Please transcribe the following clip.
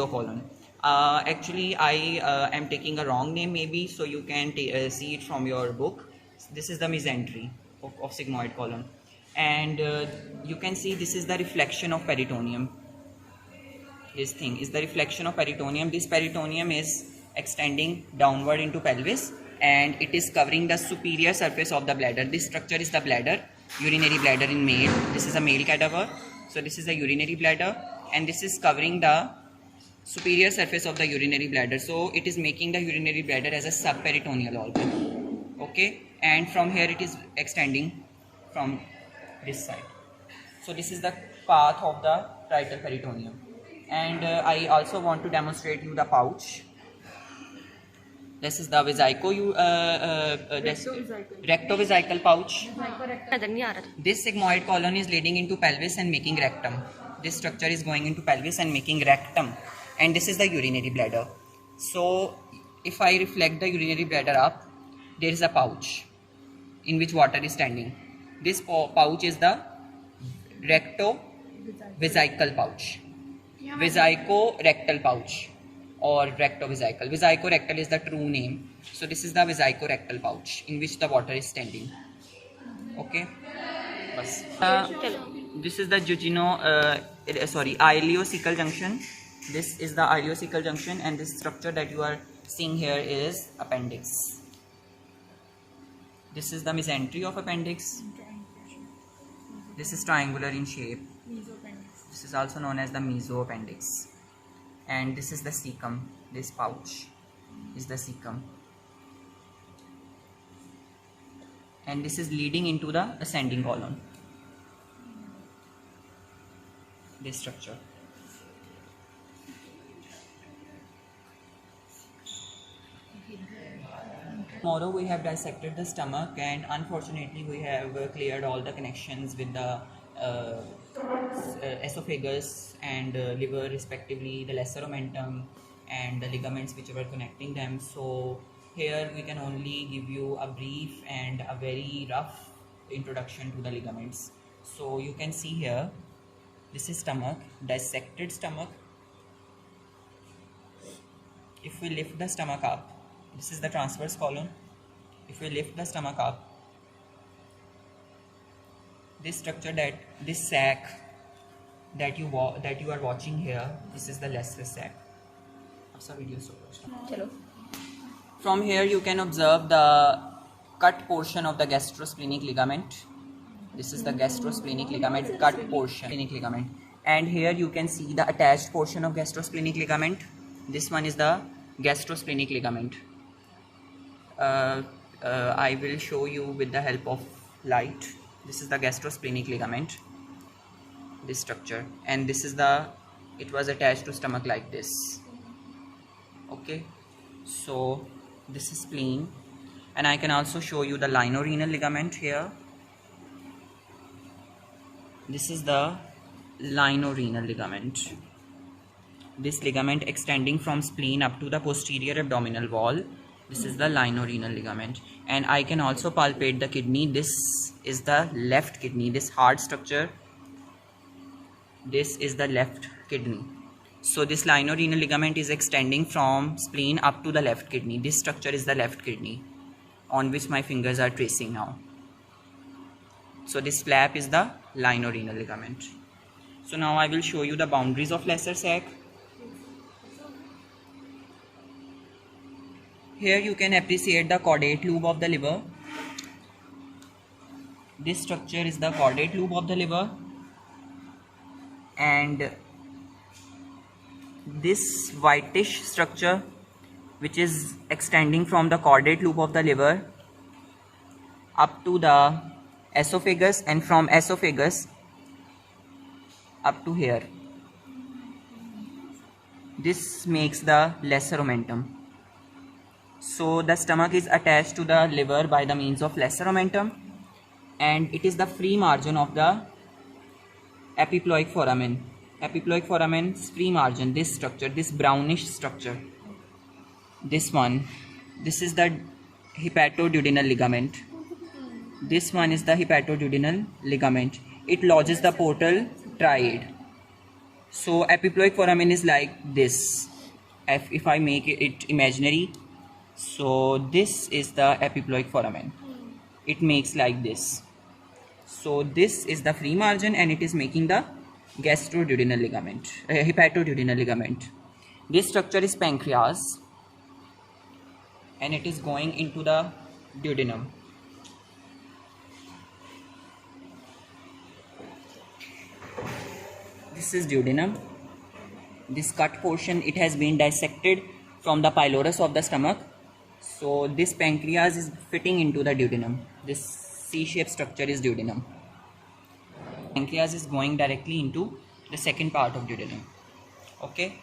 colon. Actually, I am taking a wrong name maybe, so you can see it from your book. This is the mesentery of sigmoid colon, and you can see this is the reflection of peritoneum. This thing is the reflection of peritoneum. This peritoneum is extending downward into pelvis, and it is covering the superior surface of the bladder. This structure is the bladder, urinary bladder in male. This is a male cadaver, so this is the urinary bladder, and this is covering the superior surface of the urinary bladder. So it is making the urinary bladder as a subperitoneal organ. Okay, and from here it is extending from this side. So this is the path of the parietal peritoneum. And I also want to demonstrate you the pouch. This is the rectovesical pouch. This sigmoid colon is leading into pelvis and making rectum. This structure is going into pelvis and making rectum. And this is the urinary bladder. So if I reflect the urinary bladder up, there is a pouch in which water is standing. This pouch is the rectovesical pouch, vesicorectal pouch, or rectovesical. Vesicorectal is the true name. So this is the vesicorectal pouch in which the water is standing. Okay. This is the ileocecal junction. This is the ileocecal junction, and this structure that you are seeing here is appendix. This is the mesentery of appendix. This is triangular in shape. This is also known as the mesoappendix. And this is the cecum. This pouch is the cecum. And this is leading into the ascending colon. This structure. Tomorrow we have dissected the stomach, and unfortunately we have cleared all the connections with the esophagus and liver respectively, the lesser omentum and the ligaments which were connecting them. So here we can only give you a brief and a very rough introduction to the ligaments. So you can see here, this is stomach, dissected stomach. If we lift the stomach up, this is the transverse colon. If we lift the stomach up, this structure, this sac that you are watching here, this is the lesser sac. From here you can observe the cut portion of the gastrosplenic ligament. This is the gastrosplenic ligament, cut portion, splenic ligament. And here you can see the attached portion of gastrosplenic ligament. This one is the gastrosplenic ligament. I will show you with the help of light. This is the gastrosplenic ligament, this structure, and this is it was attached to stomach like this. Okay, so this is spleen, and I can also show you the linorenal ligament here. This is the linorenal ligament. This ligament extending from spleen up to the posterior abdominal wall. This is the linorenal ligament, and I can also palpate the kidney. This is the left kidney, this hard structure. This is the left kidney. So this linorenal ligament is extending from spleen up to the left kidney. This structure is the left kidney on which my fingers are tracing now. So this flap is the linorenal ligament. So now I will show you the boundaries of lesser sac. Here you can appreciate the caudate lobe of the liver. This structure is the caudate lobe of the liver, and this whitish structure which is extending from the caudate lobe of the liver up to the esophagus, and from esophagus up to here. This makes the lesser omentum. So the stomach is attached to the liver by the means of lesser omentum, and it is the free margin of the epiploic foramen. Epiploic foraмен's free margin, this structure, this brownish structure, this one, this is the hepatoduodenal ligament. This one is the hepatoduodenal ligament. It lodges the portal triad. So epiploic foramen is like this. If I make it imaginary, so this is the epiploic foramen. It makes like this. So this is the free margin and it is making the gastroduodenal ligament, hepatoduodenal ligament. This structure is pancreas and it is going into the duodenum. This is duodenum. This cut portion, it has been dissected from the pylorus of the stomach. So this pancreas is fitting into the duodenum. This C-shaped structure is duodenum. Pancreas is going directly into the second part of duodenum. Okay.